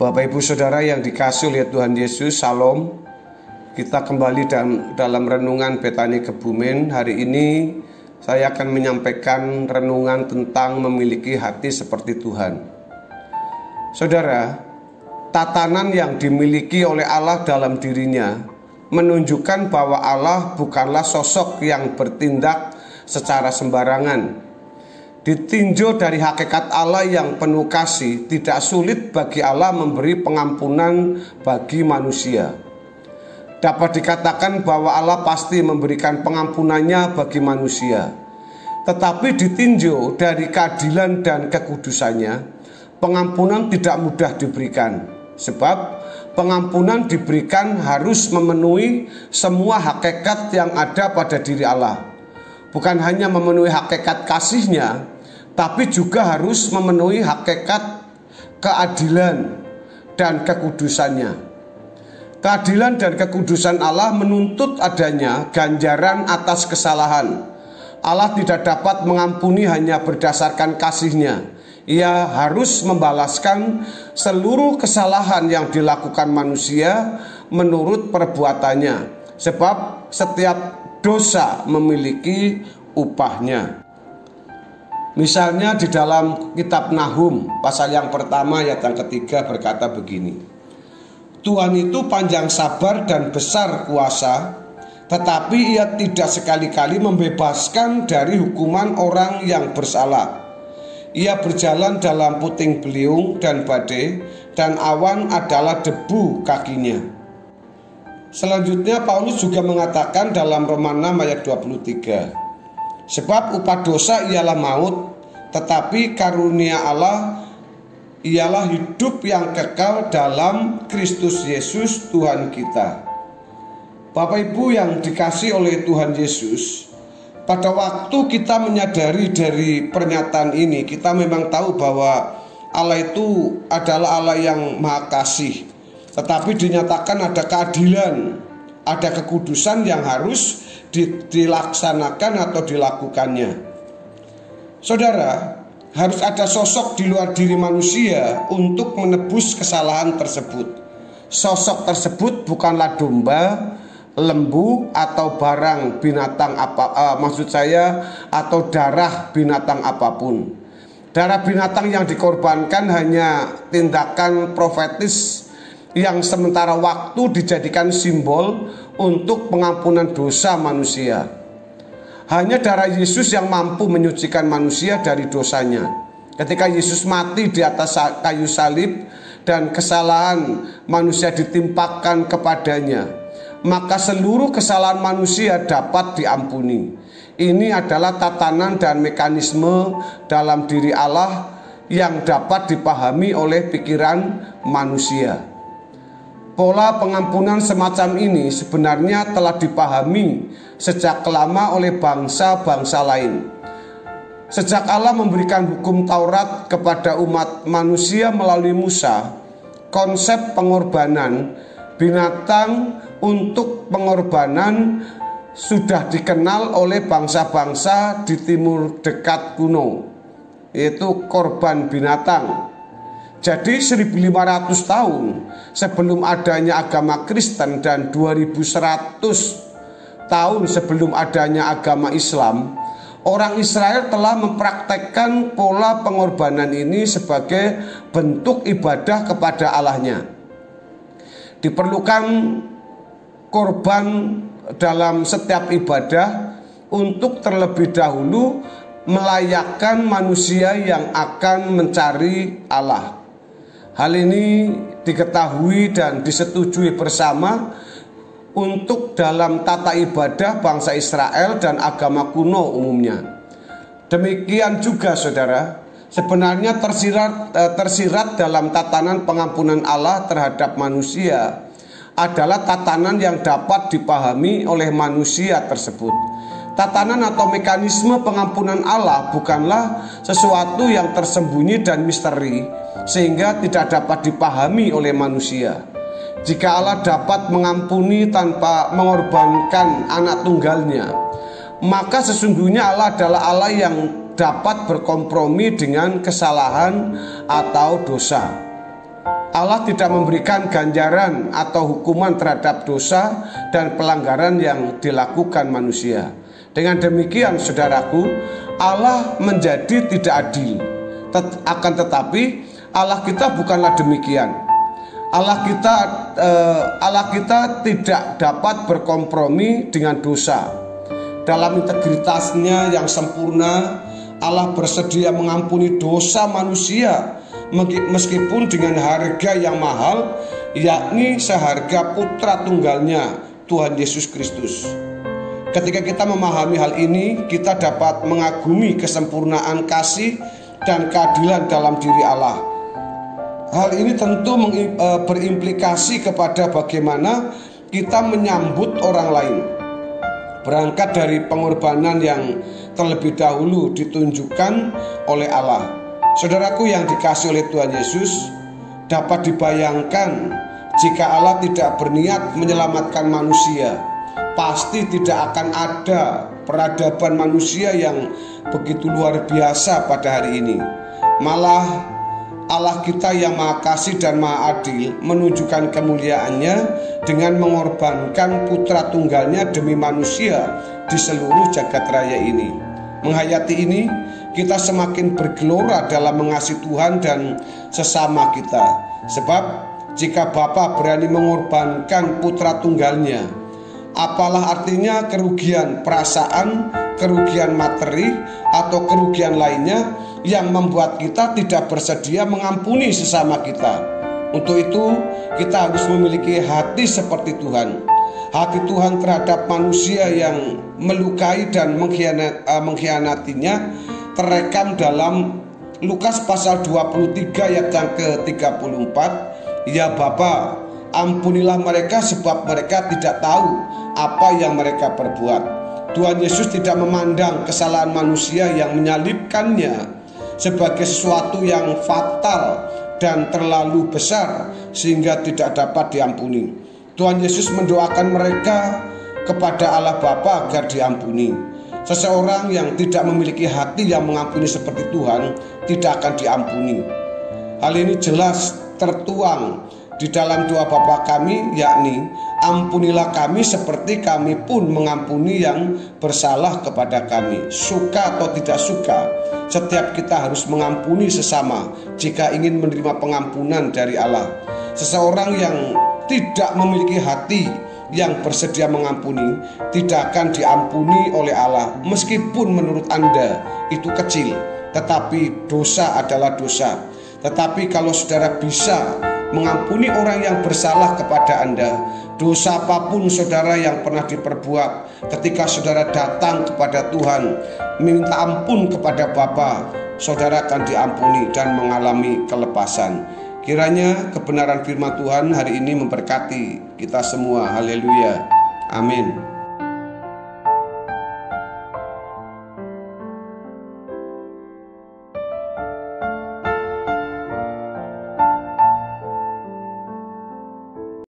Bapak Ibu Saudara yang dikasihi oleh Tuhan Yesus, Shalom. Kita kembali dalam renungan Betani Kebumen. Hari ini saya akan menyampaikan renungan tentang memiliki hati seperti Tuhan. Saudara, tatanan yang dimiliki oleh Allah dalam dirinya menunjukkan bahwa Allah bukanlah sosok yang bertindak secara sembarangan. Ditinjau dari hakikat Allah yang penuh kasih, tidak sulit bagi Allah memberi pengampunan bagi manusia. Dapat dikatakan bahwa Allah pasti memberikan pengampunannya bagi manusia. Tetapi ditinjau dari keadilan dan kekudusannya, pengampunan tidak mudah diberikan. Sebab pengampunan diberikan harus memenuhi semua hakikat yang ada pada diri Allah. Bukan hanya memenuhi hakikat kasihnya, tapi juga harus memenuhi hakikat keadilan dan kekudusannya. Keadilan dan kekudusan Allah menuntut adanya ganjaran atas kesalahan. Allah tidak dapat mengampuni hanya berdasarkan kasihnya. Ia harus membalaskan seluruh kesalahan yang dilakukan manusia menurut perbuatannya. Sebab setiap dosa memiliki upahnya. Misalnya di dalam kitab Nahum pasal yang pertama ayat yang ketiga berkata begini: Tuhan itu panjang sabar dan besar kuasa, tetapi ia tidak sekali-kali membebaskan dari hukuman orang yang bersalah. Ia berjalan dalam puting beliung dan badai, dan awan adalah debu kakinya. Selanjutnya Paulus juga mengatakan dalam Roma 6 ayat 23, sebab upah dosa ialah maut, tetapi karunia Allah ialah hidup yang kekal dalam Kristus Yesus Tuhan kita. Bapak Ibu yang dikasihi oleh Tuhan Yesus, pada waktu kita menyadari dari pernyataan ini, kita memang tahu bahwa Allah itu adalah Allah yang maha kasih. Tetapi dinyatakan ada keadilan, ada kekudusan yang harus dilaksanakan atau dilakukannya. Saudara, harus ada sosok di luar diri manusia untuk menebus kesalahan tersebut. Sosok tersebut bukanlah domba, lembu, atau barang binatang atau darah binatang apapun. Darah binatang yang dikorbankan hanya tindakan profetis yang sementara waktu dijadikan simbol untuk pengampunan dosa manusia. Hanya darah Yesus yang mampu menyucikan manusia dari dosanya. Ketika Yesus mati di atas kayu salib dan kesalahan manusia ditimpakan kepadanya, maka seluruh kesalahan manusia dapat diampuni. Ini adalah tatanan dan mekanisme dalam diri Allah yang dapat dipahami oleh pikiran manusia. Pola pengampunan semacam ini sebenarnya telah dipahami sejak lama oleh bangsa-bangsa lain. Sejak Allah memberikan hukum Taurat kepada umat manusia melalui Musa, konsep pengorbanan binatang untuk pengorbanan sudah dikenal oleh bangsa-bangsa di timur dekat kuno, yaitu korban binatang. Jadi 1500 tahun sebelum adanya agama Kristen dan 2100 tahun sebelum adanya agama Islam, orang Israel telah mempraktekkan pola pengorbanan ini sebagai bentuk ibadah kepada Allahnya. Diperlukan korban dalam setiap ibadah untuk terlebih dahulu melayakkan manusia yang akan mencari Allah. Hal ini diketahui dan disetujui bersama untuk dalam tata ibadah bangsa Israel dan agama kuno umumnya. Demikian juga saudara, sebenarnya tersirat dalam tatanan pengampunan Allah terhadap manusia adalah tatanan yang dapat dipahami oleh manusia tersebut. Tatanan atau mekanisme pengampunan Allah bukanlah sesuatu yang tersembunyi dan misteri sehingga tidak dapat dipahami oleh manusia. Jika Allah dapat mengampuni tanpa mengorbankan anak tunggalnya, maka sesungguhnya Allah adalah Allah yang dapat berkompromi dengan kesalahan atau dosa. Allah tidak memberikan ganjaran atau hukuman terhadap dosa dan pelanggaran yang dilakukan manusia. Dengan demikian, saudaraku, Allah menjadi tidak adil. Akan tetapi Allah kita bukanlah demikian. Allah kita tidak dapat berkompromi dengan dosa. Dalam integritasnya yang sempurna, Allah bersedia mengampuni dosa manusia meskipun dengan harga yang mahal, yakni seharga putra tunggalnya, Tuhan Yesus Kristus. Ketika kita memahami hal ini, kita dapat mengagumi kesempurnaan kasih dan keadilan dalam diri Allah. Hal ini tentu berimplikasi kepada bagaimana kita menyambut orang lain. Berangkat dari pengorbanan yang terlebih dahulu ditunjukkan oleh Allah. Saudaraku yang dikasihi oleh Tuhan Yesus, dapat dibayangkan jika Allah tidak berniat menyelamatkan manusia, pasti tidak akan ada peradaban manusia yang begitu luar biasa pada hari ini. Malah Allah kita yang Maha Kasih dan Maha Adil menunjukkan kemuliaannya dengan mengorbankan putra tunggalnya demi manusia di seluruh jagat raya ini. Menghayati ini, kita semakin bergelora dalam mengasihi Tuhan dan sesama kita. Sebab jika Bapa berani mengorbankan putra tunggalnya, apalah artinya kerugian perasaan, kerugian materi, atau kerugian lainnya yang membuat kita tidak bersedia mengampuni sesama kita. Untuk itu, kita harus memiliki hati seperti Tuhan. Hati Tuhan terhadap manusia yang melukai dan mengkhianatinya terekam dalam Lukas pasal 23 ayat yang ke-34. Ya Bapa, ampunilah mereka sebab mereka tidak tahu apa yang mereka perbuat. Tuhan Yesus tidak memandang kesalahan manusia yang menyalibkannya sebagai sesuatu yang fatal dan terlalu besar sehingga tidak dapat diampuni. Tuhan Yesus mendoakan mereka kepada Allah Bapa agar diampuni. Seseorang yang tidak memiliki hati yang mengampuni seperti Tuhan tidak akan diampuni. Hal ini jelas tertuang di dalam doa Bapa kami, yakni ampunilah kami seperti kami pun mengampuni yang bersalah kepada kami. Suka atau tidak suka, setiap kita harus mengampuni sesama jika ingin menerima pengampunan dari Allah. Seseorang yang tidak memiliki hati yang bersedia mengampuni tidak akan diampuni oleh Allah, meskipun menurut Anda itu kecil, tetapi dosa adalah dosa. Tetapi kalau saudara bisa mengampuni orang yang bersalah kepada Anda, dosa apapun saudara yang pernah diperbuat, ketika saudara datang kepada Tuhan minta ampun kepada Bapa, saudara akan diampuni dan mengalami kelepasan. Kiranya kebenaran firman Tuhan hari ini memberkati kita semua. Haleluya. Amin.